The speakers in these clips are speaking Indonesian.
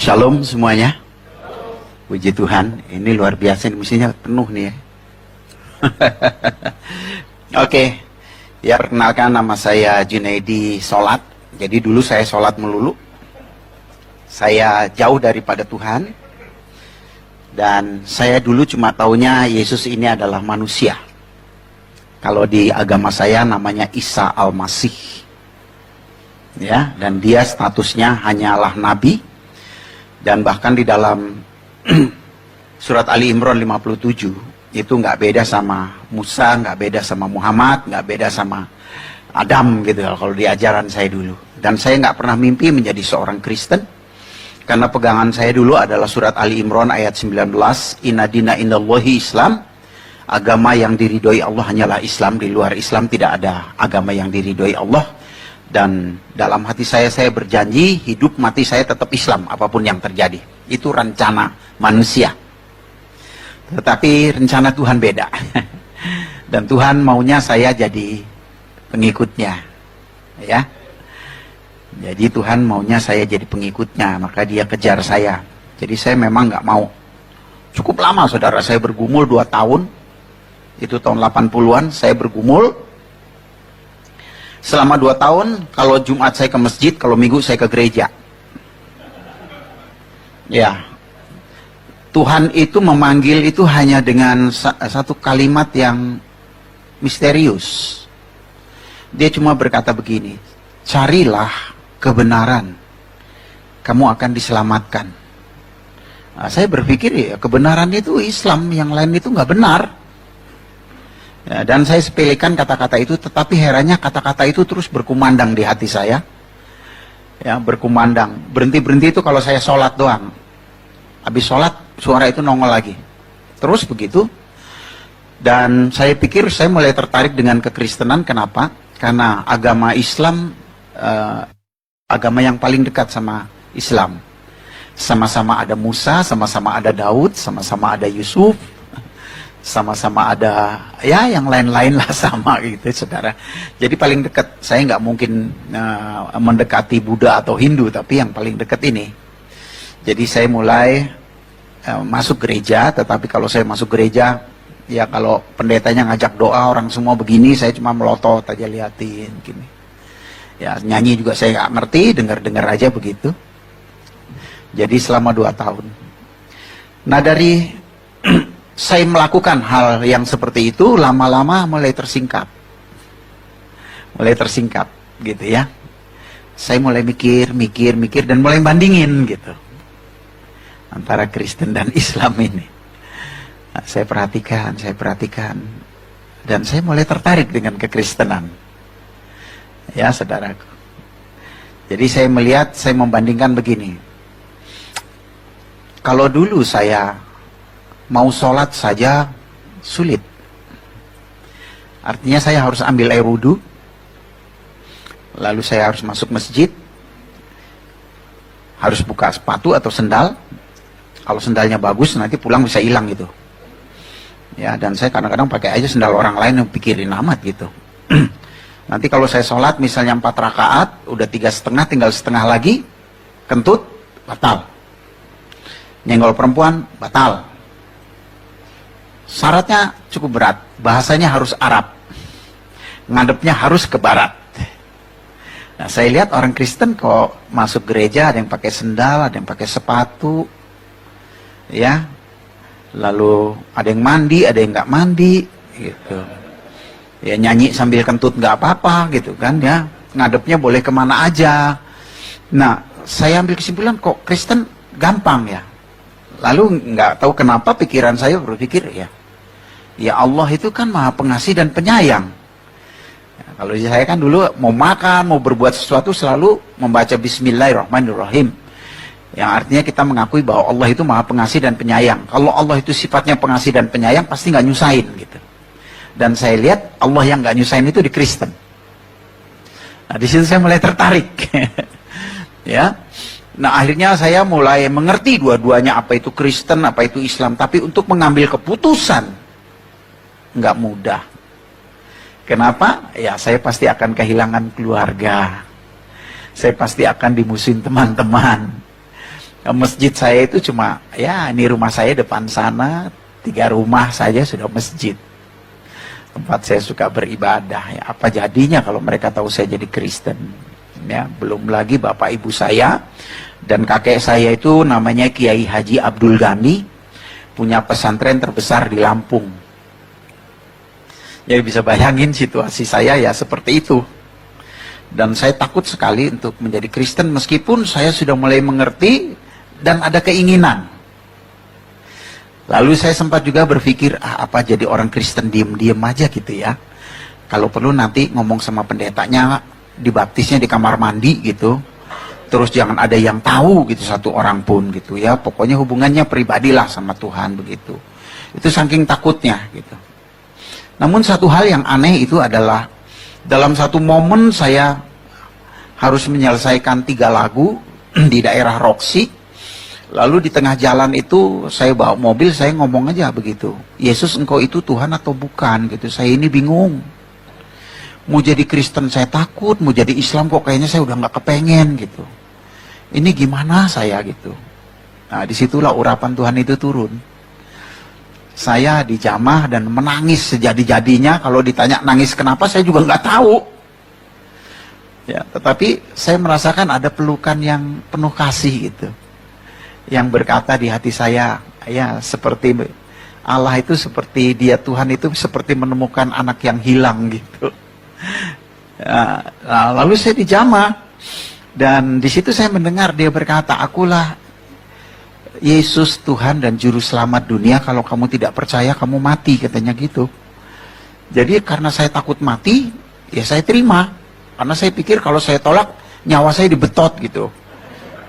Shalom semuanya. Puji Tuhan, ini luar biasa, ini mestinya penuh nih ya. Oke, ya perkenalkan, nama saya Junaidi Solat. Jadi dulu saya sholat melulu. Saya jauh daripada Tuhan. Dan saya dulu cuma taunya Yesus ini adalah manusia. Kalau di agama saya namanya Isa Al-Masih. Ya, dan dia statusnya hanyalah nabi. Dan bahkan di dalam surat Ali Imran 57 itu nggak beda sama Musa, nggak beda sama Muhammad, nggak beda sama Adam gitu kalau di ajaran saya dulu. Dan saya nggak pernah mimpi menjadi seorang Kristen karena pegangan saya dulu adalah surat Ali Imran ayat 19, Inna dina indallahi Islam, agama yang diridhoi Allah hanyalah Islam, di luar Islam tidak ada agama yang diridhoi Allah. Dan dalam hati saya berjanji hidup mati saya tetap Islam apapun yang terjadi. Itu rencana manusia. Tetapi rencana Tuhan beda. Dan Tuhan maunya saya jadi pengikutnya. Ya. Jadi Tuhan maunya saya jadi pengikutnya, maka dia kejar saya. Jadi saya memang nggak mau. Cukup lama saudara, saya bergumul 2 tahun. Itu tahun 80-an saya bergumul. Selama 2 tahun, kalau Jumat saya ke masjid, kalau Minggu saya ke gereja. Ya, Tuhan itu memanggil itu hanya dengan satu kalimat yang misterius. Dia cuma berkata begini, carilah kebenaran, kamu akan diselamatkan. Nah, saya berpikir ya kebenaran itu Islam, yang lain itu nggak benar. Ya, dan saya sepelekan kata-kata itu, tetapi herannya kata-kata itu terus berkumandang di hati saya. Ya, berkumandang. Berhenti-berhenti itu kalau saya sholat doang. Habis sholat, suara itu nongol lagi. Terus begitu. Dan saya pikir saya mulai tertarik dengan kekristenan. Kenapa? Karena agama Islam, agama yang paling dekat sama Islam. Sama-sama ada Musa, sama-sama ada Daud, sama-sama ada Yusuf. Sama-sama ada ya yang lain-lain lah sama gitu saudara. Jadi paling dekat, saya nggak mungkin mendekati Buddha atau Hindu, tapi yang paling dekat ini. Jadi saya mulai masuk gereja, tetapi kalau saya masuk gereja ya kalau pendetanya ngajak doa orang semua begini, saya cuma melotot aja liatin gini. Ya nyanyi juga saya nggak ngerti, dengar-dengar aja begitu. Jadi selama 2 tahun. Nah dari saya melakukan hal yang seperti itu, lama-lama mulai tersingkap. Mulai tersingkap, gitu ya. Saya mulai mikir, dan mulai bandingin, gitu. Antara Kristen dan Islam ini. Nah, saya perhatikan. Dan saya mulai tertarik dengan kekristenan. Ya, saudaraku. Jadi saya melihat, saya membandingkan begini. Kalau dulu saya mau sholat saja sulit. Artinya saya harus ambil air wudhu, lalu saya harus masuk masjid, harus buka sepatu atau sendal. Kalau sendalnya bagus nanti pulang bisa hilang gitu. Ya, dan saya kadang-kadang pakai aja sendal orang lain yang pikirin amat gitu. Nanti kalau saya sholat misalnya 4 rakaat, udah 3,5, tinggal setengah lagi, kentut, batal. Nyenggol perempuan, batal. Syaratnya cukup berat, bahasanya harus Arab, ngadepnya harus ke barat. Nah, saya lihat orang Kristen kok masuk gereja ada yang pakai sendal, ada yang pakai sepatu, ya, lalu ada yang mandi, ada yang nggak mandi, gitu. Ya nyanyi sambil kentut nggak apa-apa, gitu kan, ya, ngadepnya boleh kemana aja. Nah, saya ambil kesimpulan kok Kristen gampang ya. Lalu nggak tahu kenapa pikiran saya berpikir ya Allah itu kan maha pengasih dan penyayang. Ya, kalau saya kan dulu mau makan, mau berbuat sesuatu selalu membaca Bismillahirrahmanirrahim. Yang artinya kita mengakui bahwa Allah itu maha pengasih dan penyayang. Kalau Allah itu sifatnya pengasih dan penyayang pasti nggak nyusahin gitu. Dan saya lihat Allah yang nggak nyusahin itu di Kristen. Nah di situ saya mulai tertarik. Ya. Nah akhirnya saya mulai mengerti dua-duanya, apa itu Kristen, apa itu Islam. Tapi untuk mengambil keputusan nggak mudah. Kenapa? Ya saya pasti akan kehilangan keluarga. Saya pasti akan dimusuhin teman-teman. Masjid saya itu cuma, ya ini rumah saya depan sana, 3 rumah saja sudah masjid. Tempat saya suka beribadah. Ya, apa jadinya kalau mereka tahu saya jadi Kristen? Ya, belum lagi bapak ibu saya dan kakek saya itu namanya Kiai Haji Abdul Ghani, punya pesantren terbesar di Lampung. Jadi bisa bayangin situasi saya ya seperti itu. Dan saya takut sekali untuk menjadi Kristen meskipun saya sudah mulai mengerti dan ada keinginan. Lalu saya sempat juga berpikir, apa jadi orang Kristen diem-diem aja gitu ya. Kalau perlu nanti ngomong sama pendetanya, dibaptisnya di kamar mandi gitu. Terus jangan ada yang tahu gitu, satu orang pun gitu ya. Pokoknya hubungannya pribadilah sama Tuhan begitu. Itu saking takutnya gitu. Namun satu hal yang aneh itu adalah dalam satu momen saya harus menyelesaikan 3 lagu di daerah Roxy. Lalu di tengah jalan itu saya bawa mobil, saya ngomong aja begitu. Yesus, engkau itu Tuhan atau bukan gitu. Saya ini bingung. Mau jadi Kristen saya takut, mau jadi Islam kok kayaknya saya udah nggak kepengen gitu. Ini gimana saya gitu. Nah disitulah urapan Tuhan itu turun. Saya dijamah dan menangis sejadi-jadinya. Kalau ditanya nangis kenapa, saya juga nggak tahu. Ya, tetapi saya merasakan ada pelukan yang penuh kasih gitu. Yang berkata di hati saya, ya seperti Allah itu seperti dia, Tuhan itu seperti menemukan anak yang hilang gitu. Nah, lalu saya dijamah dan di situ saya mendengar dia berkata, akulah Yesus Tuhan dan Juru Selamat dunia, kalau kamu tidak percaya kamu mati, katanya gitu. Jadi karena saya takut mati, ya saya terima. Karena saya pikir kalau saya tolak, nyawa saya dibetot gitu.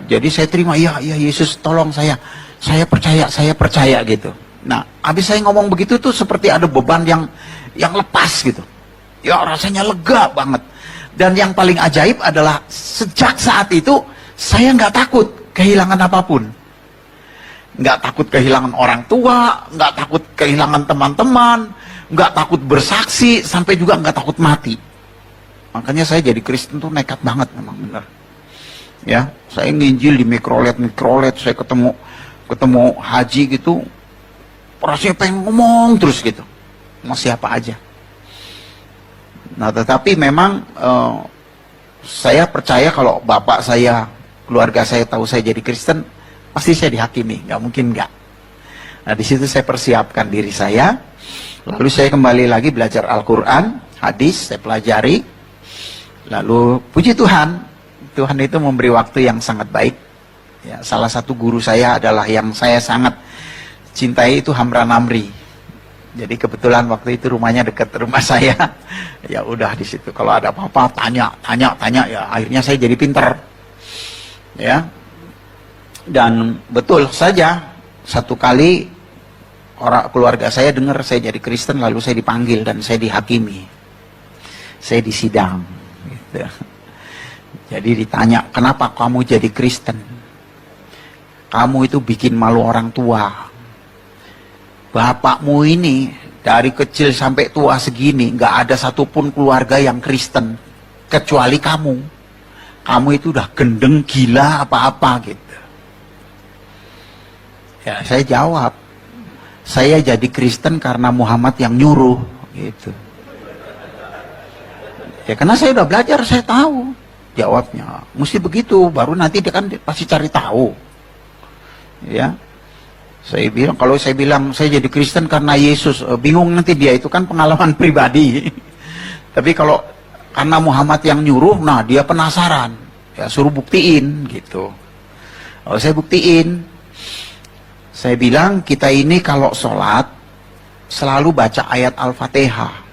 Jadi saya terima, ya Yesus tolong saya percaya gitu. Nah, habis saya ngomong begitu tuh seperti ada beban yang lepas gitu. Ya rasanya lega banget. Dan yang paling ajaib adalah sejak saat itu saya nggak takut kehilangan apapun. Nggak takut kehilangan orang tua, nggak takut kehilangan teman-teman, nggak takut bersaksi, sampai juga nggak takut mati. Makanya saya jadi Kristen tuh nekat banget memang benar. Ya, saya nginjil di mikrolet, saya ketemu haji gitu, rasanya pengen ngomong terus gitu, mau siapa aja. Nah, tetapi memang saya percaya kalau bapak saya, keluarga saya tahu saya jadi Kristen, pasti saya dihakimi, nggak mungkin nggak. Nah, di situ saya persiapkan diri saya, lalu saya kembali lagi belajar Al-Quran, hadis, saya pelajari, lalu puji Tuhan. Tuhan itu memberi waktu yang sangat baik. Ya, salah satu guru saya adalah yang saya sangat cintai itu Hamran Amri. Jadi kebetulan waktu itu rumahnya dekat rumah saya. Ya udah di situ kalau ada apa-apa tanya ya akhirnya saya jadi pinter. Ya. Dan betul saja satu kali orang keluarga saya dengar saya jadi Kristen, lalu saya dipanggil dan saya dihakimi. Saya disidang gitu. Jadi ditanya, kenapa kamu jadi Kristen? Kamu itu bikin malu orang tua. Bapakmu ini dari kecil sampai tua segini, nggak ada satupun keluarga yang Kristen. Kecuali kamu. Kamu itu udah gendeng, gila, apa-apa gitu. Ya saya jawab, saya jadi Kristen karena Muhammad yang nyuruh gitu. Ya karena saya udah belajar, saya tahu. Jawabnya, mesti begitu, baru nanti dia kan pasti cari tahu. Ya, saya bilang, kalau saya bilang saya jadi Kristen karena Yesus, bingung nanti dia, itu kan pengalaman pribadi. Tapi kalau karena Muhammad yang nyuruh, nah dia penasaran, ya suruh buktiin gitu. Kalau saya buktiin, saya bilang kita ini kalau sholat selalu baca ayat Al-Fatihah.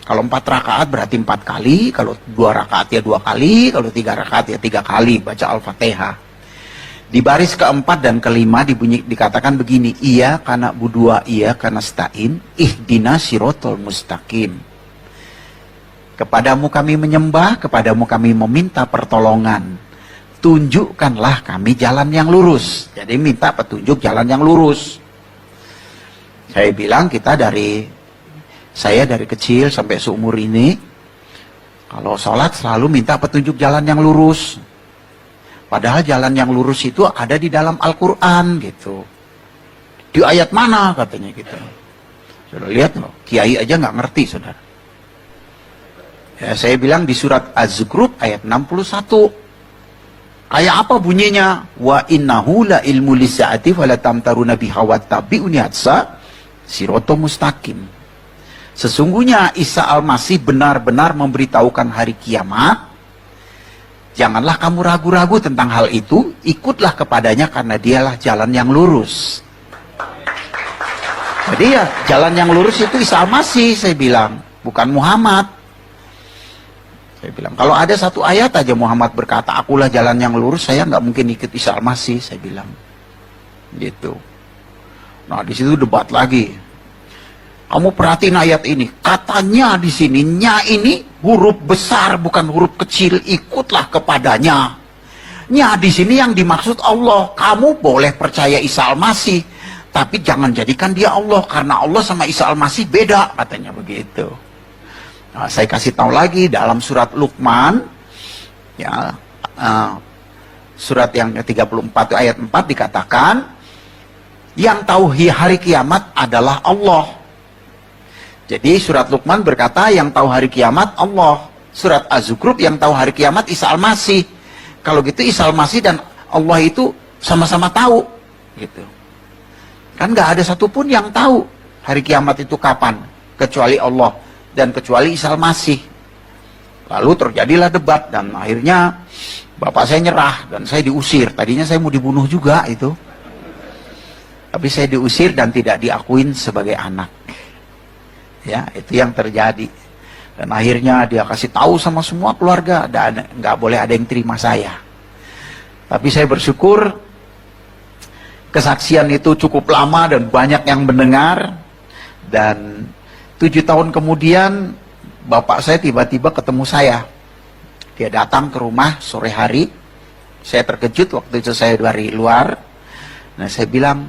Kalau 4 rakaat berarti 4 kali, kalau 2 rakaat ya 2 kali, kalau 3 rakaat ya 3 kali baca Al-Fatihah. Di baris keempat dan kelima dikatakan begini, iya kana budua iya kana stain, ihdina sirotol mustaqim. Kepadamu kami menyembah, kepadamu kami meminta pertolongan. Tunjukkanlah kami jalan yang lurus. Jadi minta petunjuk jalan yang lurus. Saya bilang saya dari kecil sampai seumur ini, kalau sholat selalu minta petunjuk jalan yang lurus. Padahal jalan yang lurus itu ada di dalam Al-Quran gitu. Di ayat mana katanya gitu. Saudara lihat loh, kiai aja nggak ngerti saudara. Ya, saya bilang di surat Az-Zukhruf ayat 61. Kayak apa bunyinya? Wa innahu la ilmu lisa'ati fala tamtaruna biha wattabi'uni hatsa siratal mustaqim. Sesungguhnya Isa Al-Masih benar-benar memberitahukan hari kiamat. Janganlah kamu ragu-ragu tentang hal itu, ikutlah kepadanya karena dialah jalan yang lurus. Jadi ya, jalan yang lurus itu Isa Al-Masih, saya bilang, bukan Muhammad. Saya bilang, kalau ada satu ayat aja Muhammad berkata, akulah jalan yang lurus, saya nggak mungkin ikut Isa Al-Masih, saya bilang. Gitu. Nah, di situ debat lagi. Kamu perhatiin ayat ini, katanya di sini, nya ini huruf besar bukan huruf kecil, ikutlah kepadanya. Nya di sini yang dimaksud Allah. Kamu boleh percaya Isa Al-Masih, tapi jangan jadikan dia Allah, karena Allah sama Isa Al-Masih beda, katanya begitu. Nah, saya kasih tahu lagi dalam surat Luqman, ya, surat yang ke-34 ayat 4 dikatakan, yang tahu hari kiamat adalah Allah. Jadi surat Luqman berkata yang tahu hari kiamat Allah. Surat Az-Zukhruf yang tahu hari kiamat Isa Al-Masih. Kalau gitu Isa Al-Masih dan Allah itu sama-sama tahu, gitu. Kan nggak ada satupun yang tahu hari kiamat itu kapan, kecuali Allah dan kecuali Isa Al-Masih. Lalu terjadilah debat dan akhirnya bapak saya nyerah dan saya diusir. Tadinya saya mau dibunuh juga itu, tapi saya diusir dan tidak diakuin sebagai anak. Ya, itu yang terjadi. Dan akhirnya dia kasih tahu sama semua keluarga, dan nggak boleh ada yang terima saya. Tapi saya bersyukur kesaksian itu cukup lama dan banyak yang mendengar. Dan 7 tahun kemudian bapak saya tiba-tiba ketemu saya. Dia datang ke rumah sore hari. Saya terkejut waktu itu, saya dari luar. Nah, saya bilang,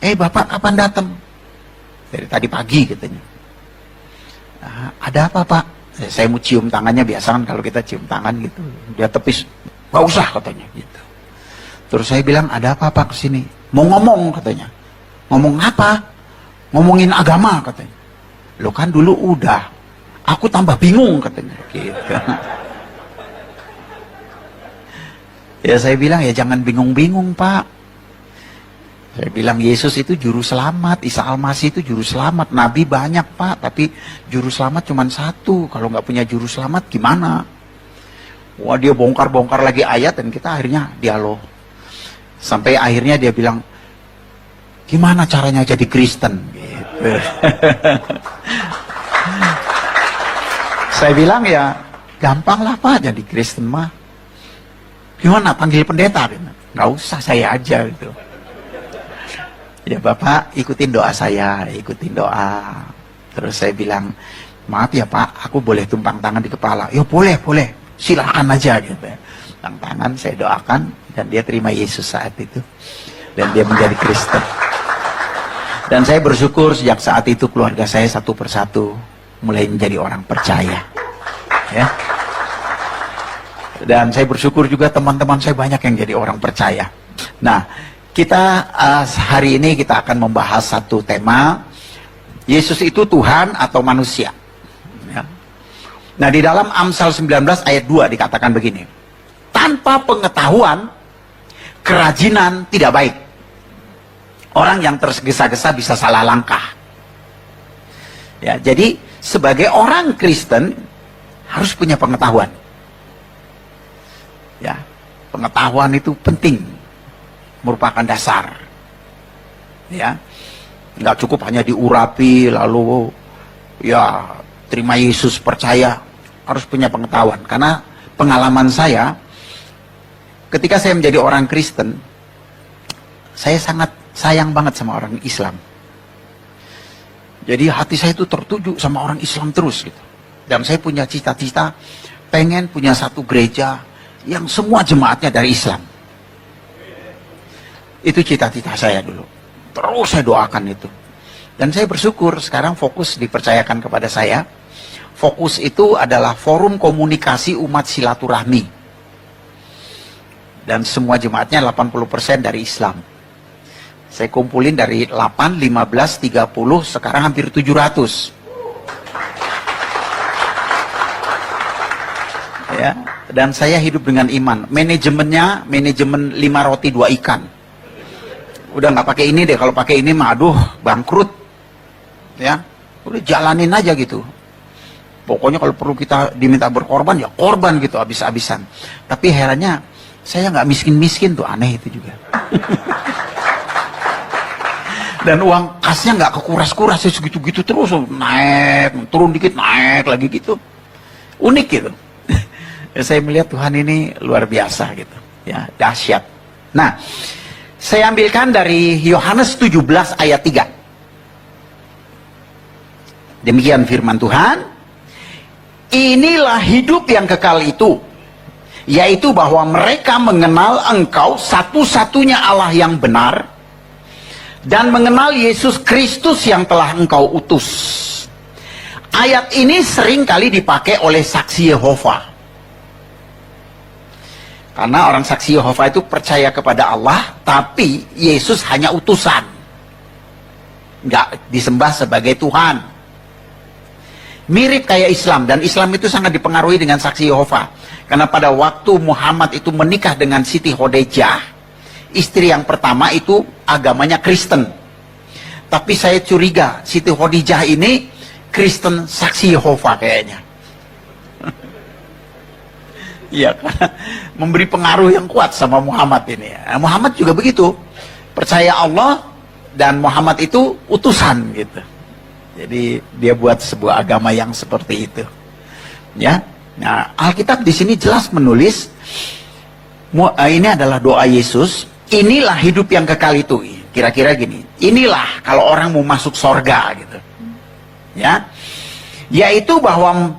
bapak kapan datang? Dari tadi pagi katanya. Ada apa pak? Saya mau cium tangannya, biasa kan kalau kita cium tangan gitu. Dia tepis, gak usah katanya gitu. Terus saya bilang, ada apa pak kesini? Mau ngomong katanya. Ngomong apa? Ngomongin agama katanya. Lo kan dulu udah, aku tambah bingung katanya gitu. Ya saya bilang, ya jangan bingung-bingung pak. Saya bilang Yesus itu juru selamat, Isa Al-Masih itu juru selamat. Nabi banyak pak, tapi juru selamat cuma satu. Kalau nggak punya juru selamat gimana? Wah, dia bongkar-bongkar lagi ayat dan kita akhirnya dialog. Sampai akhirnya dia bilang, gimana caranya jadi Kristen? Gitu. Saya bilang ya gampang lah pak jadi Kristen mah. Gimana panggil pendeta? Nggak usah, saya aja gitu. Ya bapak ikutin doa saya, ikutin doa. Terus saya bilang, maaf ya pak, aku boleh tumpang tangan di kepala? Ya boleh, boleh, silakan aja gitu. Tumpang tangan, saya doakan dan dia terima Yesus saat itu dan dia menjadi Kristen. Dan saya bersyukur sejak saat itu keluarga saya satu persatu mulai menjadi orang percaya. Ya. Dan saya bersyukur juga teman-teman saya banyak yang jadi orang percaya. Nah, kita hari ini kita akan membahas satu tema, Yesus itu Tuhan atau manusia. Ya. Nah di dalam Amsal 19 ayat 2 dikatakan begini, tanpa pengetahuan kerajinan tidak baik. Orang yang tergesa-gesa bisa salah langkah. Ya, jadi sebagai orang Kristen harus punya pengetahuan. Ya, pengetahuan itu penting, merupakan dasar. Ya, nggak cukup hanya diurapi lalu ya terima Yesus percaya, harus punya pengetahuan. Karena pengalaman saya ketika saya menjadi orang Kristen, saya sangat sayang banget sama orang Islam. Jadi hati saya itu tertuju sama orang Islam terus gitu. Dan saya punya cita-cita pengen punya satu gereja yang semua jemaatnya dari Islam. Itu cita-cita saya dulu. Terus saya doakan itu. Dan saya bersyukur sekarang fokus dipercayakan kepada saya. Fokus itu adalah forum komunikasi umat silaturahmi. Dan semua jemaatnya 80% dari Islam. Saya kumpulin dari 8, 15, 30, sekarang hampir 700. Ya, dan saya hidup dengan iman. Manajemennya, manajemen 5 roti 2 ikan. Udah nggak pakai ini deh, kalau pakai ini mah aduh bangkrut. Ya, udah jalanin aja gitu. Pokoknya kalau perlu kita diminta berkorban, ya korban gitu, habis-habisan. Tapi herannya, saya nggak miskin-miskin tuh, aneh itu juga. Dan uang kasnya nggak kekuras-kuras, segitu-gitu terus, naik, turun dikit, naik lagi gitu. Unik gitu. Ya, saya melihat Tuhan ini luar biasa gitu, ya, dahsyat. Nah, saya ambilkan dari Yohanes 17 ayat 3. Demikian firman Tuhan. Inilah hidup yang kekal itu, yaitu bahwa mereka mengenal Engkau satu-satunya Allah yang benar, dan mengenal Yesus Kristus yang telah Engkau utus. Ayat ini sering kali dipakai oleh saksi Yehova. Karena orang saksi Yehova itu percaya kepada Allah, tapi Yesus hanya utusan. Nggak disembah sebagai Tuhan. Mirip kayak Islam, dan Islam itu sangat dipengaruhi dengan saksi Yehova. Karena pada waktu Muhammad itu menikah dengan Siti Khadijah, istri yang pertama itu agamanya Kristen. Tapi saya curiga, Siti Khadijah ini Kristen saksi Yehova kayaknya. Iya, karena memberi pengaruh yang kuat sama Muhammad ini. Nah, Muhammad juga begitu, percaya Allah dan Muhammad itu utusan gitu. Jadi dia buat sebuah agama yang seperti itu. Ya, nah Alkitab di sini jelas menulis, ini adalah doa Yesus. Inilah hidup yang kekal itu. Kira-kira gini. Inilah kalau orang mau masuk sorga gitu. Ya, yaitu bahwa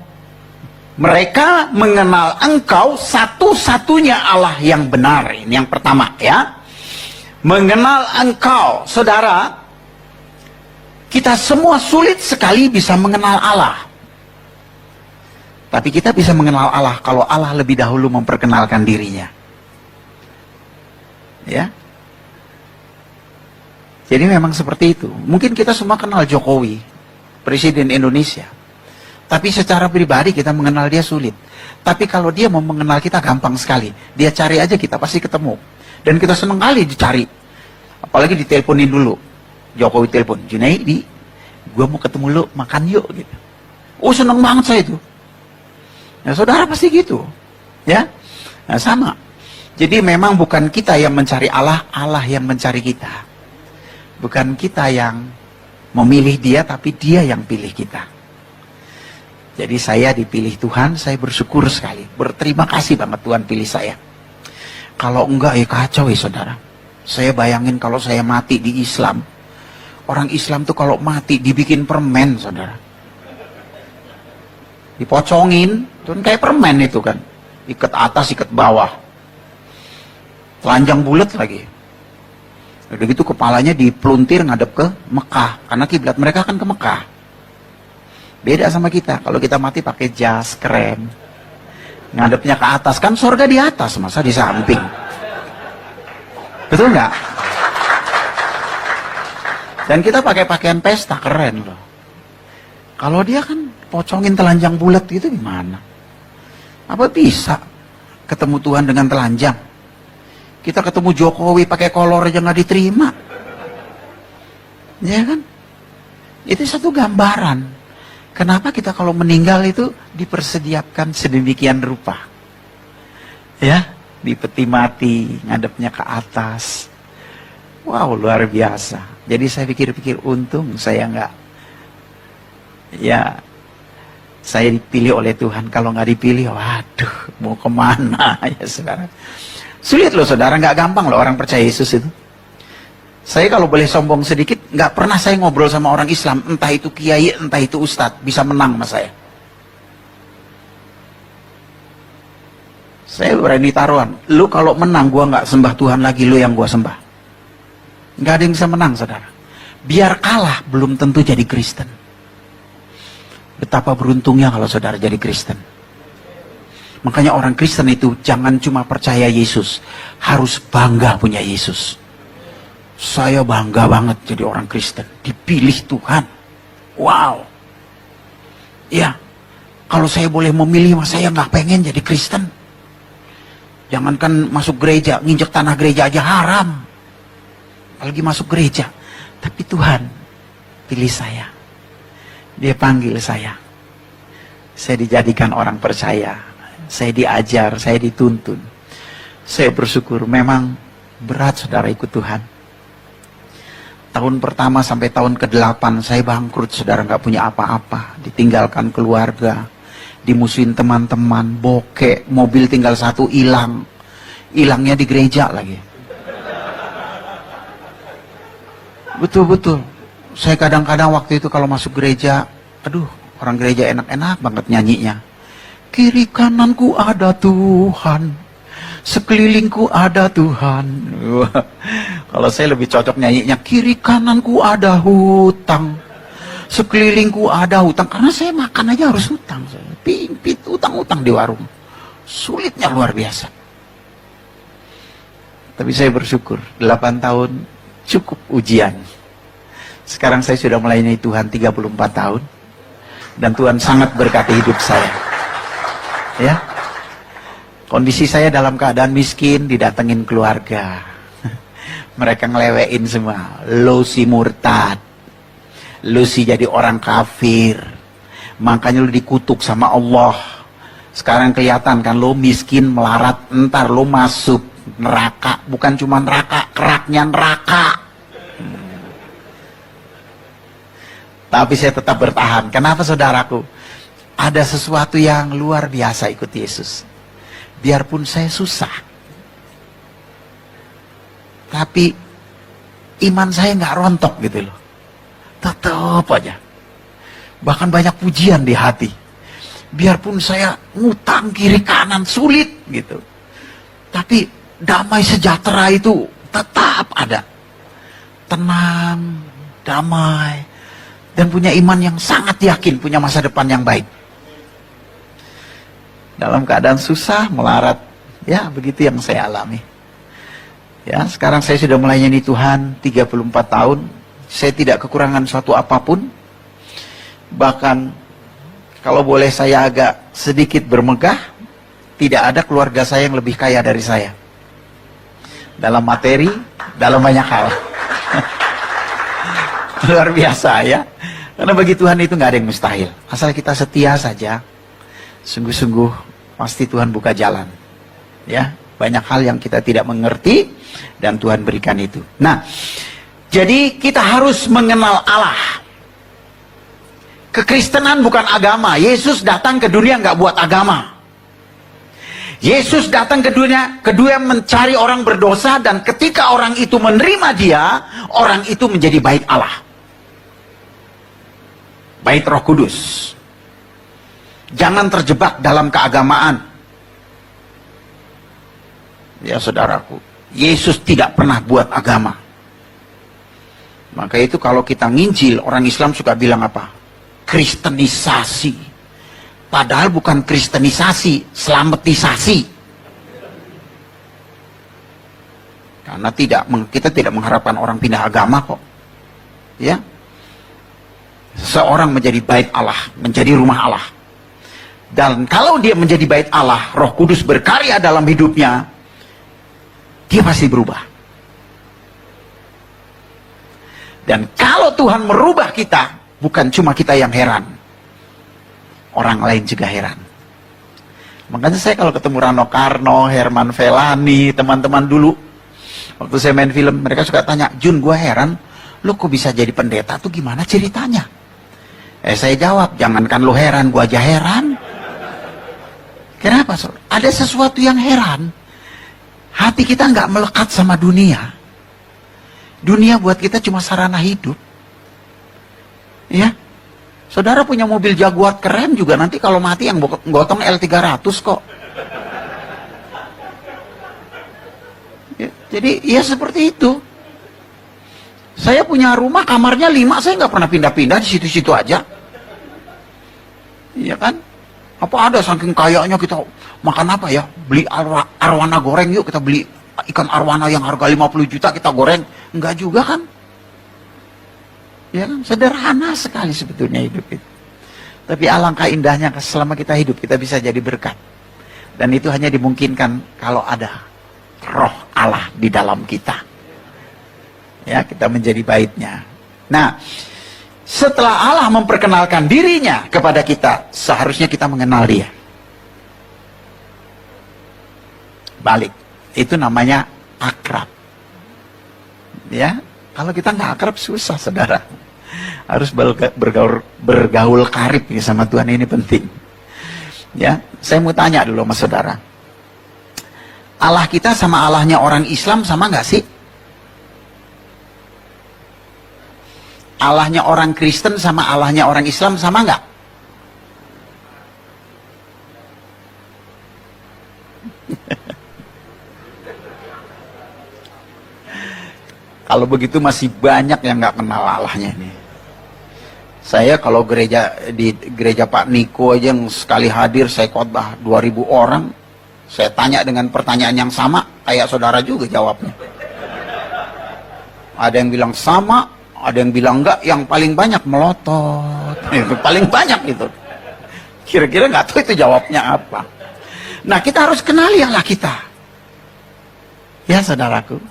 mereka mengenal Engkau satu-satunya Allah yang benar. Ini yang pertama ya. Mengenal Engkau, saudara, kita semua sulit sekali bisa mengenal Allah. Tapi kita bisa mengenal Allah kalau Allah lebih dahulu memperkenalkan dirinya. Ya. Jadi memang seperti itu. Mungkin kita semua kenal Jokowi, Presiden Indonesia. Tapi secara pribadi kita mengenal dia sulit. Tapi kalau dia mau mengenal kita gampang sekali. Dia cari aja kita pasti ketemu. Dan kita senang kali dicari. Apalagi diteleponin dulu. Jokowi telepon, Junaidi, gue mau ketemu lu, makan yuk gitu. Oh seneng banget saya itu. Nah saudara pasti gitu. Ya. Nah sama. Jadi memang bukan kita yang mencari Allah, Allah yang mencari kita. Bukan kita yang memilih dia, tapi dia yang pilih kita. Jadi saya dipilih Tuhan, saya bersyukur sekali. Berterima kasih banget Tuhan pilih saya. Kalau enggak ya kacau ya saudara. Saya bayangin kalau saya mati di Islam. Orang Islam tuh kalau mati dibikin permen saudara. Dipocongin, tuh kayak permen itu kan. Ikat atas, ikat bawah. Telanjang bulat lagi. Udah gitu kepalanya dipeluntir ngadep ke Mekah. Karena kiblat mereka kan ke Mekah. Beda sama kita, kalau kita mati pakai jas, keren. Ngadepnya ke atas, kan surga di atas, masa di samping. Betul nggak? Dan kita pakai pakaian pesta, keren loh. Kalau dia kan pocongin telanjang bulat gitu gimana? Apa bisa ketemu Tuhan dengan telanjang? Kita ketemu Jokowi pakai kolor aja nggak diterima. Ya kan? Itu satu gambaran. Kenapa kita kalau meninggal itu dipersediakan sedemikian rupa? Ya, di peti mati, ngadepnya ke atas. Wow, luar biasa. Jadi saya pikir-pikir untung saya nggak, ya, saya dipilih oleh Tuhan. Kalau nggak dipilih, waduh, mau kemana ya saudara? Sulit loh saudara, nggak gampang loh orang percaya Yesus itu. Saya kalau boleh sombong sedikit, nggak pernah saya ngobrol sama orang Islam, entah itu kiai, entah itu ustadz, bisa menang sama saya. Saya berani taruhan, lu kalau menang, gua nggak sembah Tuhan lagi, lu yang gua sembah. Nggak ada yang bisa menang, saudara. Biar kalah, belum tentu jadi Kristen. Betapa beruntungnya kalau saudara jadi Kristen. Makanya orang Kristen itu jangan cuma percaya Yesus, harus bangga punya Yesus. Saya bangga banget jadi orang Kristen, dipilih Tuhan. Wow. Ya, kalau saya boleh memilih, saya nggak pengen jadi Kristen. Jangankan masuk gereja, nginjek tanah gereja aja haram. Apalagi masuk gereja. Tapi Tuhan pilih saya. Dia panggil saya. Saya dijadikan orang percaya. Saya diajar, saya dituntun. Saya bersyukur, memang berat saudara ikut Tuhan. Tahun pertama sampai tahun ke-8 saya bangkrut, saudara, nggak punya apa-apa. Ditinggalkan keluarga, dimusuhin teman-teman, bokek, mobil tinggal satu hilang. Hilangnya di gereja lagi. Betul-betul. Saya kadang-kadang waktu itu kalau masuk gereja, aduh, orang gereja enak-enak banget nyanyinya. Kiri kananku ada Tuhan, sekelilingku ada Tuhan. Kalau saya lebih cocok nyanyinya, kiri kananku ada hutang, sekelilingku ada hutang. Karena saya makan aja harus hutang. Pimpit utang-utang di warung. Sulitnya luar biasa. Tapi saya bersyukur, 8 tahun cukup ujian. Sekarang saya sudah melayani Tuhan 34 tahun. Dan Tuhan sangat berkati hidup saya. Ya, kondisi saya dalam keadaan miskin, didatengin keluarga. Mereka ngelewein semua. Lu si murtad, lu si jadi orang kafir, makanya lu dikutuk sama Allah. Sekarang kelihatan kan, lu miskin melarat, ntar lu masuk neraka. Bukan cuma neraka, keraknya neraka. Tapi saya tetap bertahan. Kenapa, saudaraku? Ada sesuatu yang luar biasa ikut Yesus. Biarpun saya susah, tapi iman saya nggak rontok gitu loh. Tetap aja. Bahkan banyak pujian di hati. Biarpun saya ngutang kiri kanan sulit gitu. Tapi damai sejahtera itu tetap ada. Tenang, damai, dan punya iman yang sangat yakin punya masa depan yang baik. Dalam keadaan susah, melarat, ya begitu yang saya alami. Ya, sekarang saya sudah melayani Tuhan 34 tahun. Saya tidak kekurangan suatu apapun. Bahkan kalau boleh saya agak sedikit bermegah, tidak ada keluarga saya yang lebih kaya dari saya. Dalam materi, dalam banyak hal. Luar biasa ya. Karena bagi Tuhan itu nggak ada yang mustahil. Asal kita setia saja, sungguh-sungguh pasti Tuhan buka jalan. Ya, banyak hal yang kita tidak mengerti dan Tuhan berikan itu. Nah, jadi kita harus mengenal Allah. Kekristenan bukan agama. Yesus datang ke dunia nggak buat agama. Yesus datang ke dunia, kedua mencari orang berdosa, dan ketika orang itu menerima dia, orang itu menjadi bait Allah. Bait Roh Kudus. Jangan terjebak dalam keagamaan. Ya saudaraku, Yesus tidak pernah buat agama. Maka itu kalau kita nginjil, orang Islam suka bilang apa? Kristenisasi. Padahal bukan kristenisasi, selamatisasi. Karena kita tidak mengharapkan orang pindah agama kok. Ya. Seorang menjadi bait Allah, menjadi rumah Allah. Dan kalau dia menjadi bait Allah, Roh Kudus berkarya dalam hidupnya, dia pasti berubah. Dan kalau Tuhan merubah kita, bukan cuma kita yang heran, orang lain juga heran. Makanya saya kalau ketemu Rano Karno, Herman Felani, teman-teman dulu, waktu saya main film, mereka suka tanya, Jun, gue heran, lo kok bisa jadi pendeta tuh gimana ceritanya? Saya jawab, jangankan lo heran, gue aja heran. Kenapa? Ada sesuatu yang heran. Hati kita nggak melekat sama dunia. Dunia buat kita cuma sarana hidup. Ya, saudara punya mobil Jaguar keren juga, nanti kalau mati yang gotong L300 kok. Ya, jadi ya seperti itu. Saya punya rumah, kamarnya 5, saya nggak pernah pindah-pindah, di situ-situ aja. Iya kan? Apa ada saking kayanya kita makan apa ya? Beli arwana goreng yuk, kita beli ikan arwana yang harga 50 juta kita goreng. Enggak juga kan? Ya kan? Sederhana sekali sebetulnya hidup itu. Tapi alangkah indahnya selama kita hidup, kita bisa jadi berkat. Dan itu hanya dimungkinkan kalau ada roh Allah di dalam kita. Ya, kita menjadi baitnya. Nah, setelah Allah memperkenalkan dirinya kepada kita, seharusnya kita mengenal dia. Balik. Itu namanya akrab. Ya, kalau kita nggak akrab susah, saudara. Harus bergaul karib ya sama Tuhan, ini penting. Ya, saya mau tanya dulu sama saudara. Allah kita sama Allahnya orang Islam sama nggak sih? Allahnya orang Kristen sama Allahnya orang Islam sama nggak? Kalau begitu masih banyak yang nggak kenal Allahnya ini. Saya kalau di gereja Pak Niko aja yang sekali hadir saya khotbah 2000 orang, saya tanya dengan pertanyaan yang sama, kayak saudara juga jawabnya. Ada yang bilang sama, ada yang bilang enggak, yang paling banyak melotot. Itu paling banyak itu. Kira-kira nggak tahu itu jawabnya apa. Nah, kita harus kenali Allah kita. Ya, saudaraku.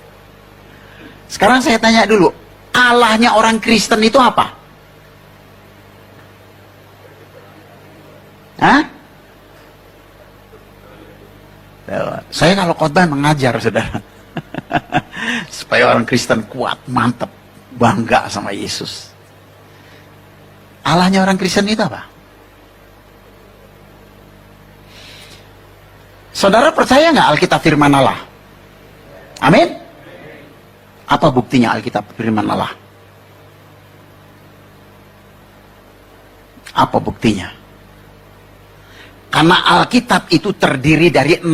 Sekarang saya tanya dulu, Allahnya orang Kristen itu apa? Hah? Saya kalau khotbah mengajar, saudara. Supaya orang Kristen kuat, mantap, bangga sama Yesus. Allahnya orang Kristen itu apa? Saudara percaya nggak Alkitab firman Allah? Amin? Apa buktinya Alkitab firman Allah? Apa buktinya? Karena Alkitab itu terdiri dari 6.000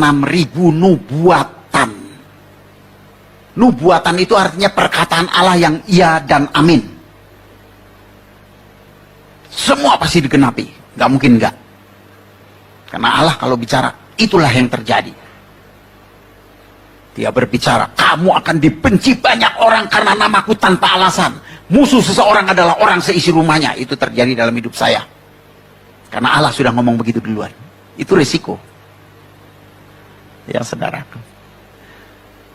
nubuatan. Nubuatan itu artinya perkataan Allah yang iya dan amin. Semua pasti digenapi, nggak mungkin nggak. Karena Allah kalau bicara, itulah yang terjadi. Dia berbicara, kamu akan dibenci banyak orang karena namaku tanpa alasan. Musuh seseorang adalah orang seisi rumahnya. Itu terjadi dalam hidup saya. Karena Allah sudah ngomong begitu duluan. Itu risiko. Ya, saudaraku.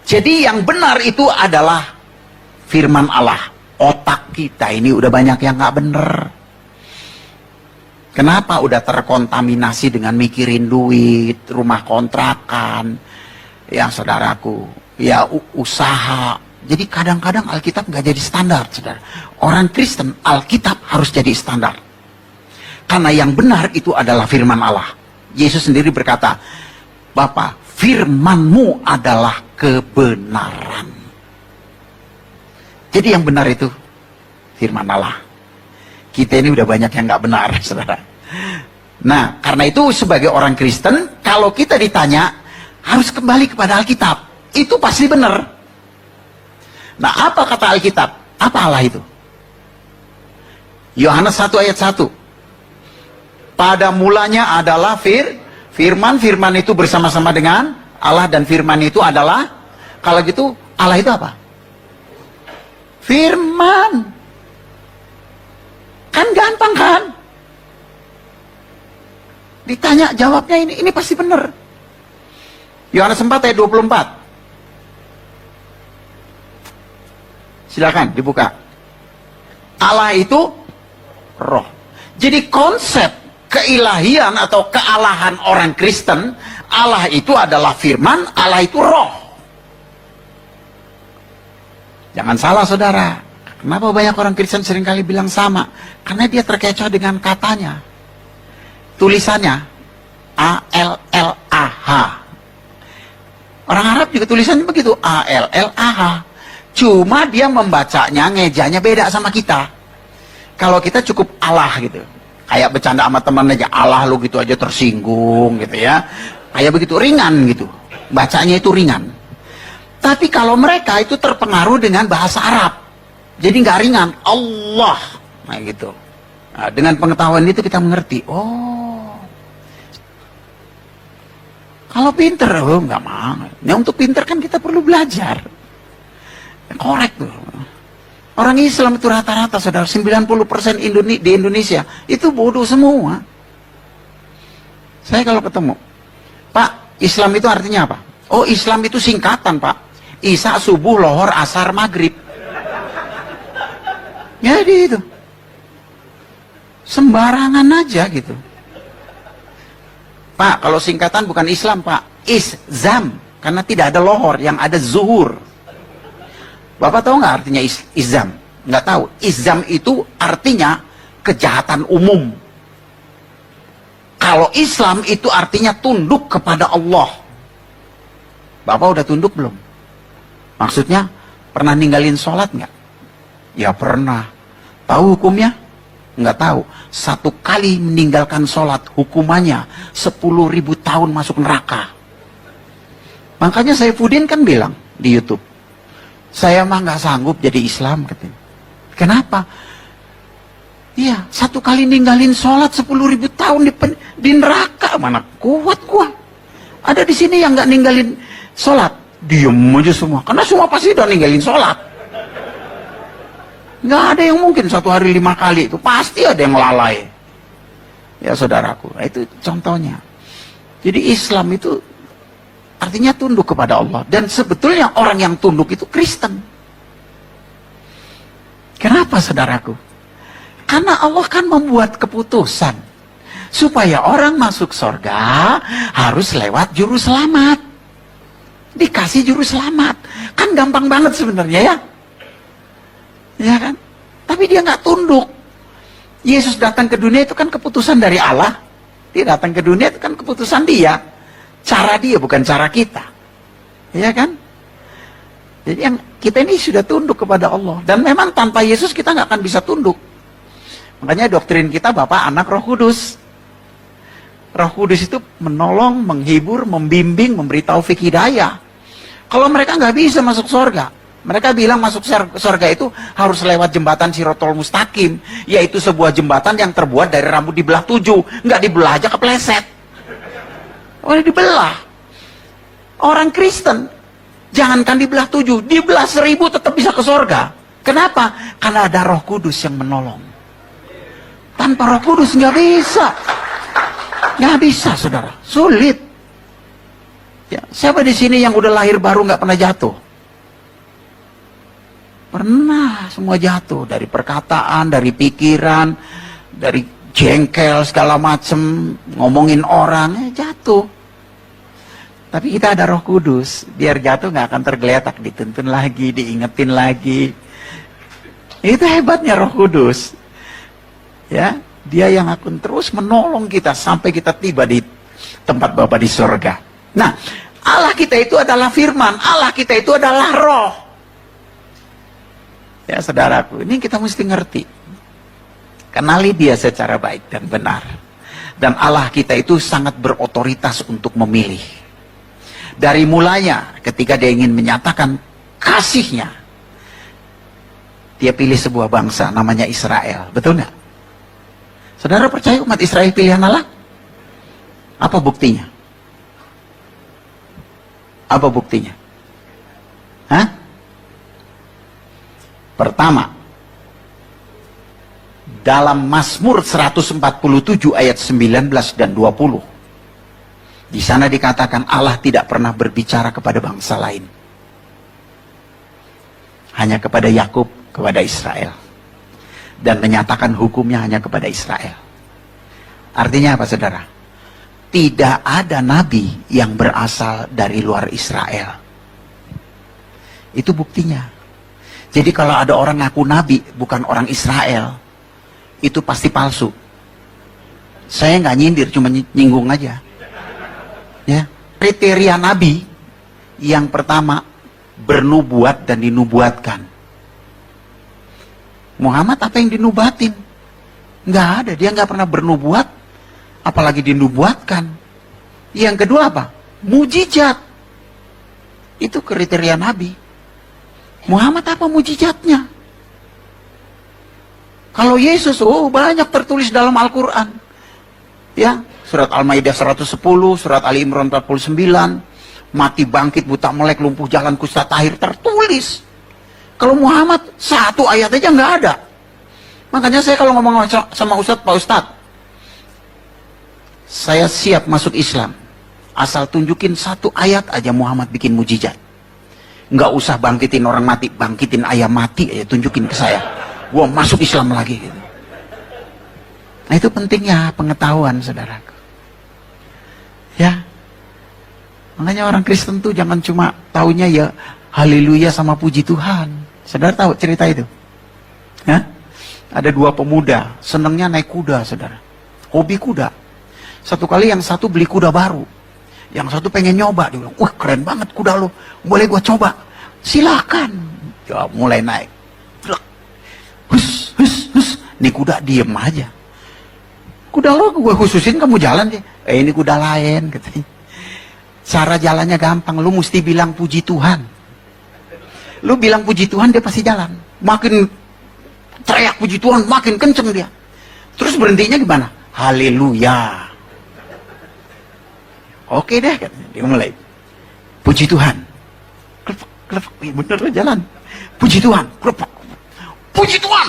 Jadi yang benar itu adalah firman Allah. Otak kita ini udah banyak yang nggak bener. Kenapa? Udah terkontaminasi dengan mikirin duit, rumah kontrakan, ya saudaraku, ya usaha. Jadi kadang-kadang Alkitab nggak jadi standar, saudara. Orang Kristen, Alkitab harus jadi standar. Karena yang benar itu adalah firman Allah. Yesus sendiri berkata, Bapa, firman-Mu adalah kebenaran. Jadi yang benar itu firman Allah. Kita ini udah banyak yang nggak benar, saudara. Nah, karena itu sebagai orang Kristen, kalau kita ditanya, harus kembali kepada Alkitab. Itu pasti benar. Nah, apa kata Alkitab? Apa Allah itu? Yohanes 1 ayat 1. Pada mulanya adalah firman. Firman itu bersama-sama dengan Allah, dan firman itu adalah, kalau gitu Allah itu apa? Firman. Kan gampang kan? Ditanya jawabnya ini pasti benar. Yohanes 4 ayat 24. Silakan dibuka. Allah itu roh. Jadi konsep keilahian atau kealahan orang Kristen, Allah itu adalah firman, Allah itu roh. Jangan salah, saudara. Kenapa banyak orang Kristen seringkali bilang sama? Karena dia terkecoh dengan katanya. Tulisannya A-L-L-A-H. Orang Arab juga tulisannya begitu, A-L-L-A-H. Cuma dia membacanya, ngejanya beda sama kita. Kalau kita cukup Allah gitu. Kayak bercanda sama teman aja, Allah lu gitu aja tersinggung gitu ya. Kayak begitu, ringan gitu. Bacanya itu ringan. Tapi kalau mereka itu terpengaruh dengan bahasa Arab. Jadi nggak ringan, Allah. Nah gitu. Nah, dengan pengetahuan itu kita mengerti, oh. Kalau pinter, oh nggak mau. Ya, untuk pinter kan kita perlu belajar. Korek tuh. Orang Islam itu rata-rata, saudara, 90% di Indonesia itu bodoh semua. Saya kalau ketemu, Pak, Islam itu artinya apa? Oh, Islam itu singkatan, Pak. Isya, subuh, lohor, asar, maghrib. Jadi itu. Sembarangan aja gitu. Pak, kalau singkatan bukan Islam, Pak. Izam. Karena tidak ada lohor, yang ada zuhur. Bapak tahu nggak artinya izam? Nggak tahu. Izam itu artinya kejahatan umum. Kalau Islam itu artinya tunduk kepada Allah. Bapak udah tunduk belum? Maksudnya, pernah ninggalin sholat nggak? Ya pernah. Tahu hukumnya? Nggak tahu. 1 kali meninggalkan sholat, hukumannya 10.000 tahun masuk neraka. Makanya Saifuddin kan bilang di YouTube, saya mah nggak sanggup jadi Islam, katanya. Kenapa? Iya, 1 kali ninggalin sholat 10.000 tahun di neraka, mana kuat gua. Ada di sini yang nggak ninggalin sholat, diem aja semua, karena semua pasti udah ninggalin sholat. Nggak ada yang mungkin 1 hari 5 kali, itu pasti ada yang lalai. Ya saudaraku, itu contohnya. Jadi Islam itu artinya tunduk kepada Allah. Dan sebetulnya orang yang tunduk itu Kristen. Kenapa saudaraku? Karena Allah kan membuat keputusan supaya orang masuk surga harus lewat juru selamat. Dikasih juru selamat. Kan gampang banget sebenarnya ya. Ya kan? Tapi dia nggak tunduk. Yesus datang ke dunia itu kan keputusan dari Allah. Dia datang ke dunia itu kan keputusan dia. Cara dia bukan cara kita. Ya kan? Jadi yang kita ini sudah tunduk kepada Allah. Dan memang tanpa Yesus kita nggak akan bisa tunduk. Makanya doktrin kita Bapa, Anak, Roh Kudus. Roh Kudus itu menolong, menghibur, membimbing, memberi taufik hidayah. Kalau mereka nggak bisa masuk surga, mereka bilang masuk surga itu harus lewat jembatan Sirotol Mustaqim, yaitu sebuah jembatan yang terbuat dari rambut dibelah 7, nggak dibelah aja kepleset. Oh, dibelah. Orang Kristen, jangankan dibelah 7, dibelah 1000 tetap bisa ke surga. Kenapa? Karena ada Roh Kudus yang menolong. Tanpa Roh Kudus nggak bisa. Nggak bisa, saudara. Sulit. Ya, siapa di sini yang udah lahir baru nggak pernah jatuh? Pernah, semua jatuh. Dari perkataan, dari pikiran, dari jengkel segala macem, ngomongin orang, jatuh. Tapi kita ada Roh Kudus, biar jatuh nggak akan tergeletak, dituntun lagi, diingetin lagi. Itu hebatnya Roh Kudus. Ya, dia yang akan terus menolong kita sampai kita tiba di tempat Bapa di surga. Nah, Allah kita itu adalah firman, Allah kita itu adalah roh. Ya saudaraku, ini kita mesti ngerti. Kenali dia secara baik dan benar. Dan Allah kita itu sangat berotoritas untuk memilih. Dari mulanya ketika dia ingin menyatakan kasihnya, dia pilih sebuah bangsa namanya Israel. Betul nggak? Saudara percaya umat Israel pilihan Allah? Apa buktinya? Apa buktinya? Hah? Pertama, dalam Mazmur 147 ayat 19 dan 20. Di sana dikatakan Allah tidak pernah berbicara kepada bangsa lain. Hanya kepada Yakub, kepada Israel. Dan menyatakan hukumnya hanya kepada Israel. Artinya apa saudara? Tidak ada nabi yang berasal dari luar Israel. Itu buktinya. Jadi kalau ada orang ngaku nabi bukan orang Israel, itu pasti palsu. Saya nggak nyindir, cuma nyinggung aja. Ya, kriteria nabi yang pertama bernubuat dan dinubuatkan. Muhammad apa yang dinubatin? Nggak ada, dia nggak pernah bernubuat, apalagi dinubuatkan. Yang kedua apa? Mujizat. Itu kriteria nabi. Muhammad apa mujizatnya? Kalau Yesus, oh banyak tertulis dalam Al-Quran. Ya, Surat Al-Maidah 110, surat Ali Imran 49, mati bangkit, buta melek, lumpuh jalan, kusta tahir, tertulis. Kalau Muhammad satu ayat aja nggak ada. Makanya saya kalau ngomong sama Ustadz, Pak Ustadz, saya siap masuk Islam asal tunjukin satu ayat aja Muhammad bikin mujizat. Nggak usah bangkitin orang mati, bangkitin ayam mati aja, tunjukin ke saya, gua masuk Islam lagi gitu. Nah itu pentingnya pengetahuan, saudaraku. Ya, makanya orang Kristen tuh jangan cuma taunya ya haleluya sama puji Tuhan. Saudara tahu cerita itu? Hah? Ada dua pemuda, senangnya naik kuda, saudara. Hobi kuda. Satu kali yang satu beli kuda baru, yang satu pengen nyoba. Dia bilang, wah keren banget kuda lo, boleh gua coba? Silakan. Ya, mulai naik. Hus, hus, hus. Nih kuda diem aja. Kuda lo gue khususin kamu jalan deh. Ini kuda lain katanya. Cara jalannya gampang, lu mesti bilang puji Tuhan. Lu bilang puji Tuhan, dia pasti jalan. Makin teriak puji Tuhan, makin kenceng dia. Terus berhentinya gimana? Haleluya. Oke deh, katanya. Dia mulai. Puji Tuhan. Kelepak, kelepak. Bener lah jalan. Puji Tuhan. Kelepak. Puji Tuhan.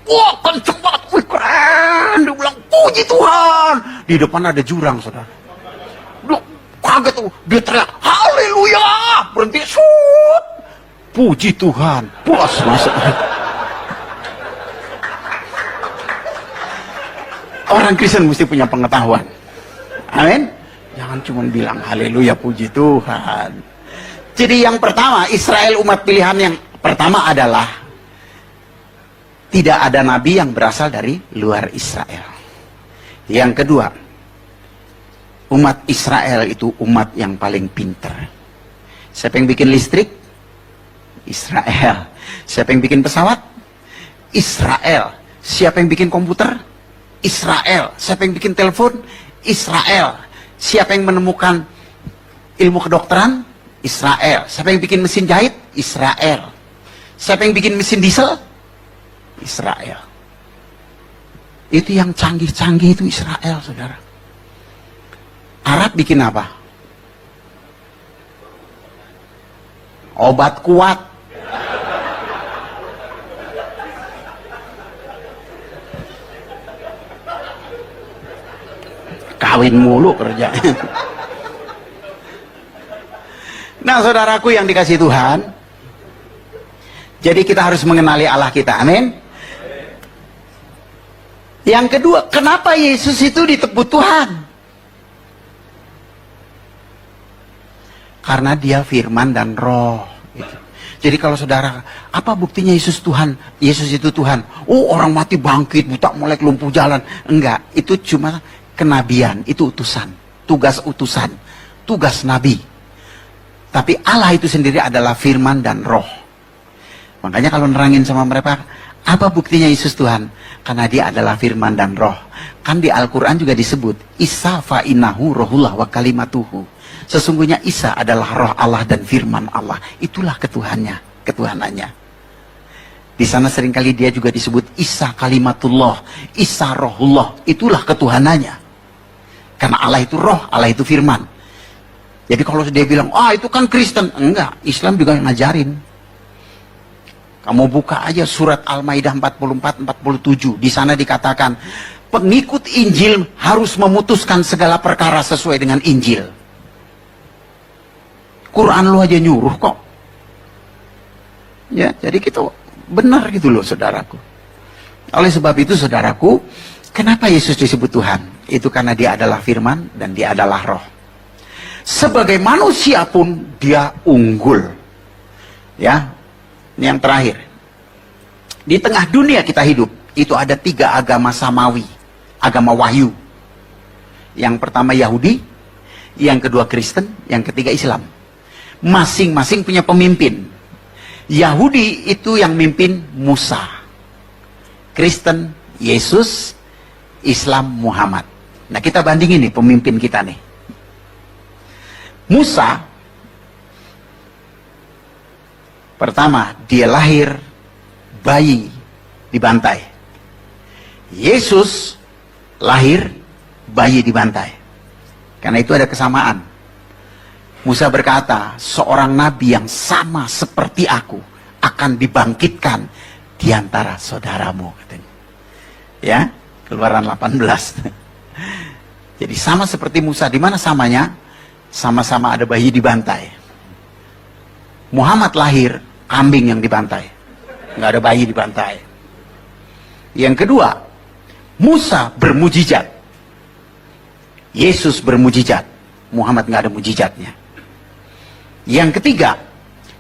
Wah, kenceng banget. Wih, keren. Dia bilang, puji Tuhan. Di depan ada jurang, saudara. Duh, kaget tuh. Dia teriak, haleluya. Berhenti, shoot. Puji Tuhan. Puas masuk. Orang Kristen mesti punya pengetahuan. Amin. Jangan cuma bilang haleluya puji Tuhan. Jadi yang pertama, Israel umat pilihan yang pertama adalah tidak ada nabi yang berasal dari luar Israel. Yang kedua, umat Israel itu umat yang paling pinter. Siapa yang bikin listrik? Israel. Siapa yang bikin pesawat? Israel. Siapa yang bikin komputer? Israel. Siapa yang bikin telepon? Israel. Siapa yang menemukan ilmu kedokteran? Israel. Siapa yang bikin mesin jahit? Israel. Siapa yang bikin mesin diesel? Israel. Itu yang canggih-canggih itu Israel, saudara. Arab bikin apa? Obat kuat. Kawin mulu kerjanya. Nah, saudaraku yang dikasih Tuhan, jadi kita harus mengenali Allah kita. Amin. Yang kedua, kenapa Yesus itu disebut Tuhan? Karena dia firman dan roh. Gitu. Jadi kalau saudara, apa buktinya Yesus Tuhan? Yesus itu Tuhan. Oh, orang mati bangkit, buta melek, lumpuh jalan. Enggak, itu cuma kenabian, itu utusan. Tugas utusan, tugas nabi. Tapi Allah itu sendiri adalah firman dan roh. Makanya kalau nerangin sama mereka, apa buktinya Yesus Tuhan? Karena dia adalah firman dan roh. Kan di Al-Quran juga disebut, Isa fa'inahu rohullah wa kalimatuhu. Sesungguhnya Isa adalah roh Allah dan firman Allah. Itulah ketuhannya, ketuhanannya. Di sana seringkali dia juga disebut Isa kalimatullah, Isa rohullah. Itulah ketuhanannya. Karena Allah itu roh, Allah itu firman. Jadi kalau dia bilang, itu kan Kristen. Enggak, Islam juga yang ngajarin. Kamu buka aja surat Al-Maidah 44-47. Di sana dikatakan, pengikut Injil harus memutuskan segala perkara sesuai dengan Injil. Quran lu aja nyuruh kok. Ya, jadi gitu. Benar gitu loh, saudaraku. Oleh sebab itu, saudaraku, kenapa Yesus disebut Tuhan? Itu karena dia adalah firman dan dia adalah roh. Sebagai manusia pun dia unggul. Ya, ini yang terakhir. Di tengah dunia kita hidup, itu ada 3 agama samawi, agama wahyu. Yang pertama Yahudi, yang kedua Kristen, yang ketiga Islam. Masing-masing punya pemimpin. Yahudi itu yang mimpin Musa. Kristen Yesus, Islam Muhammad. Nah, kita bandingin nih pemimpin kita nih. Musa, pertama, dia lahir bayi dibantai. Yesus lahir bayi dibantai. Karena itu ada kesamaan. Musa berkata, seorang nabi yang sama seperti aku akan dibangkitkan di antara saudaramu, katanya. Ya, Keluaran 18. Jadi sama seperti Musa. Di mana samanya? Sama-sama ada bayi dibantai. Muhammad lahir, kambing yang dibantai. Nggak ada bayi dibantai. Yang kedua, Musa bermujizat. Yesus bermujizat. Muhammad nggak ada mujizatnya. Yang ketiga,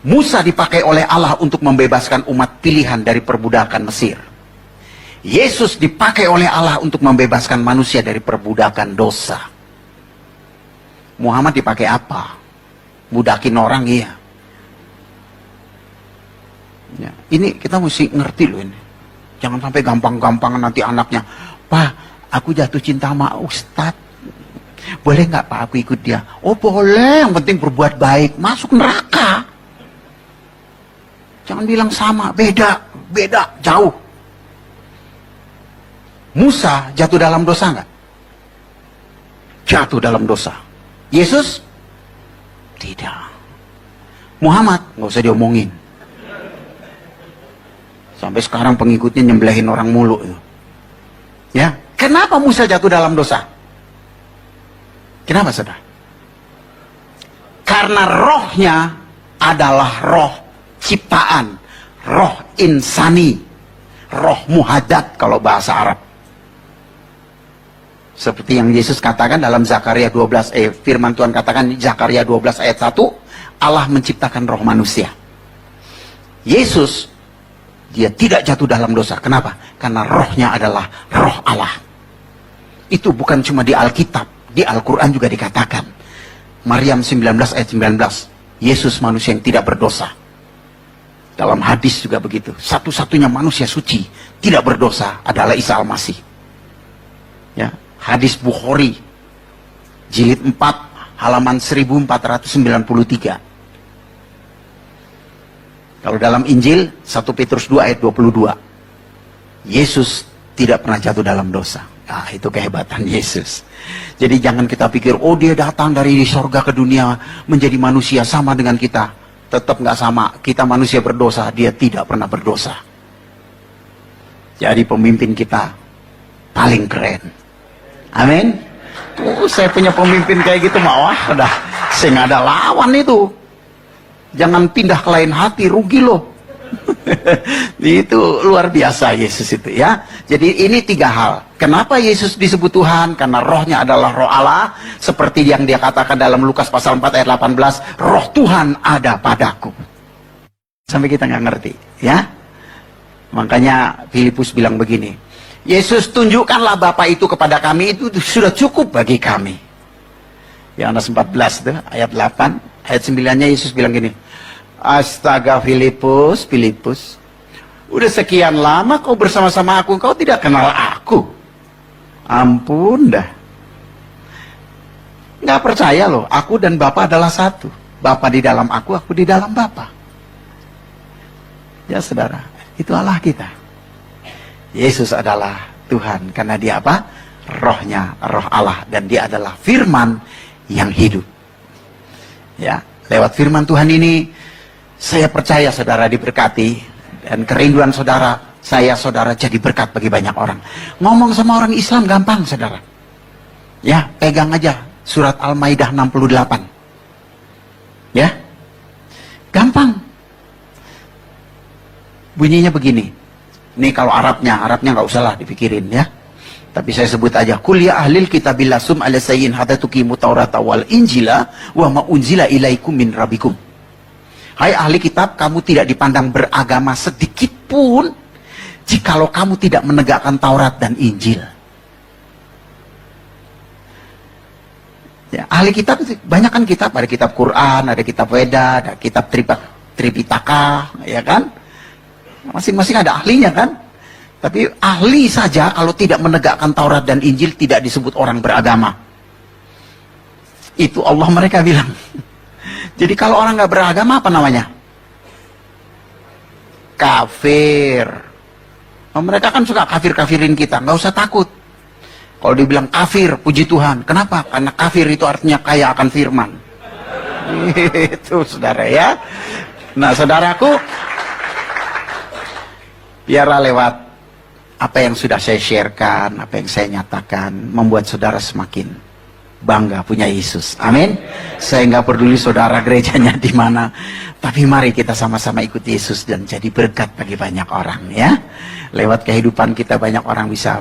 Musa dipakai oleh Allah untuk membebaskan umat pilihan dari perbudakan Mesir. Yesus dipakai oleh Allah untuk membebaskan manusia dari perbudakan dosa. Muhammad dipakai apa? Budakin orang, iya. Ya, ini kita mesti ngerti loh ini. Jangan sampai gampang-gampangan nanti anaknya, Pak, aku jatuh cinta sama Ustadz. Boleh nggak Pak aku ikut dia? Oh boleh, yang penting berbuat baik. Masuk neraka. Jangan bilang sama, beda, jauh. Musa jatuh dalam dosa nggak? Jatuh dalam dosa. Yesus? Tidak. Muhammad? Nggak usah diomongin. Sampai sekarang pengikutnya nyembelihin orang mulu. Ya, kenapa Musa jatuh dalam dosa? Kenapa, saudara? Karena rohnya adalah roh ciptaan, roh insani, roh muhadat kalau bahasa Arab. Seperti yang Yesus katakan dalam Zakaria 12, firman Tuhan katakan Zakaria 12 ayat 1, Allah menciptakan roh manusia. Yesus, dia tidak jatuh dalam dosa. Kenapa? Karena rohnya adalah roh Allah. Itu bukan cuma di Alkitab, di Al-Quran juga dikatakan. Maryam 19 ayat 19, Yesus manusia yang tidak berdosa. Dalam hadis juga begitu. Satu-satunya manusia suci, tidak berdosa adalah Isa Al-Masih. Ya, hadis Bukhari, jilid 4, halaman 1493. Kalau dalam Injil, 1 Petrus 2 ayat 22. Yesus tidak pernah jatuh dalam dosa. Nah, itu kehebatan Yesus. Jadi jangan kita pikir, oh dia datang dari sorga ke dunia menjadi manusia sama dengan kita. Tetap nggak sama. Kita manusia berdosa, dia tidak pernah berdosa. Jadi pemimpin kita paling keren. Amin. Tuh saya punya pemimpin kayak gitu, wah udah saya nggak ada lawan itu. Jangan pindah ke lain hati, rugi loh. Itu luar biasa Yesus itu ya. Jadi ini 3 hal. Kenapa Yesus disebut Tuhan? Karena rohnya adalah roh Allah. Seperti yang dia katakan dalam Lukas pasal 4 ayat 18. Roh Tuhan ada padaku. Sampai kita nggak ngerti ya. Makanya Filipus bilang begini. Yesus tunjukkanlah Bapa itu kepada kami, itu sudah cukup bagi kami. Yohanes 14 itu ayat 8. Ayat 9-nya Yesus bilang gini. Astaga Filipus, udah sekian lama kau bersama-sama aku, kau tidak kenal aku. Ampun dah. Nggak percaya loh, aku dan Bapa adalah satu. Bapa di dalam aku di dalam Bapa. Ya saudara, itu Allah kita. Yesus adalah Tuhan, karena dia apa? Rohnya, roh Allah. Dan dia adalah firman yang hidup. Ya, lewat firman Tuhan ini, saya percaya saudara diberkati, dan kerinduan saudara jadi berkat bagi banyak orang. Ngomong sama orang Islam gampang saudara. Ya, pegang aja surat Al-Maidah 68. Ya, gampang. Bunyinya begini. Ini kalau Arabnya nggak usah lah dipikirin ya. Tapi saya sebut aja. Kul ya ahlil kitabil lasum ala sayyin hatta tuqimu taurata wal injila wa ma unzila ilaikum min rabbikum. Hai ahli kitab, kamu tidak dipandang beragama sedikit pun jikalau kamu tidak menegakkan Taurat dan Injil. Ya, ahli kitab banyak kan kitab, ada kitab Quran, ada kitab Weda, ada kitab Tripitaka, ya kan? Masing-masing ada ahlinya kan? Tapi ahli saja kalau tidak menegakkan Taurat dan Injil tidak disebut orang beragama. Itu Allah mereka bilang. Jadi kalau orang nggak beragama apa namanya? Kafir. Oh, mereka kan suka kafir-kafirin kita, nggak usah takut. Kalau dibilang kafir, puji Tuhan. Kenapa? Karena kafir itu artinya kaya akan firman. Itu saudara ya. Nah saudaraku, biarlah lewat apa yang sudah saya sharekan, apa yang saya nyatakan, membuat saudara semakin bangga punya Yesus. Amin. Saya nggak peduli saudara gerejanya di mana, tapi mari kita sama-sama ikut Yesus dan jadi berkat bagi banyak orang ya. Lewat kehidupan kita banyak orang bisa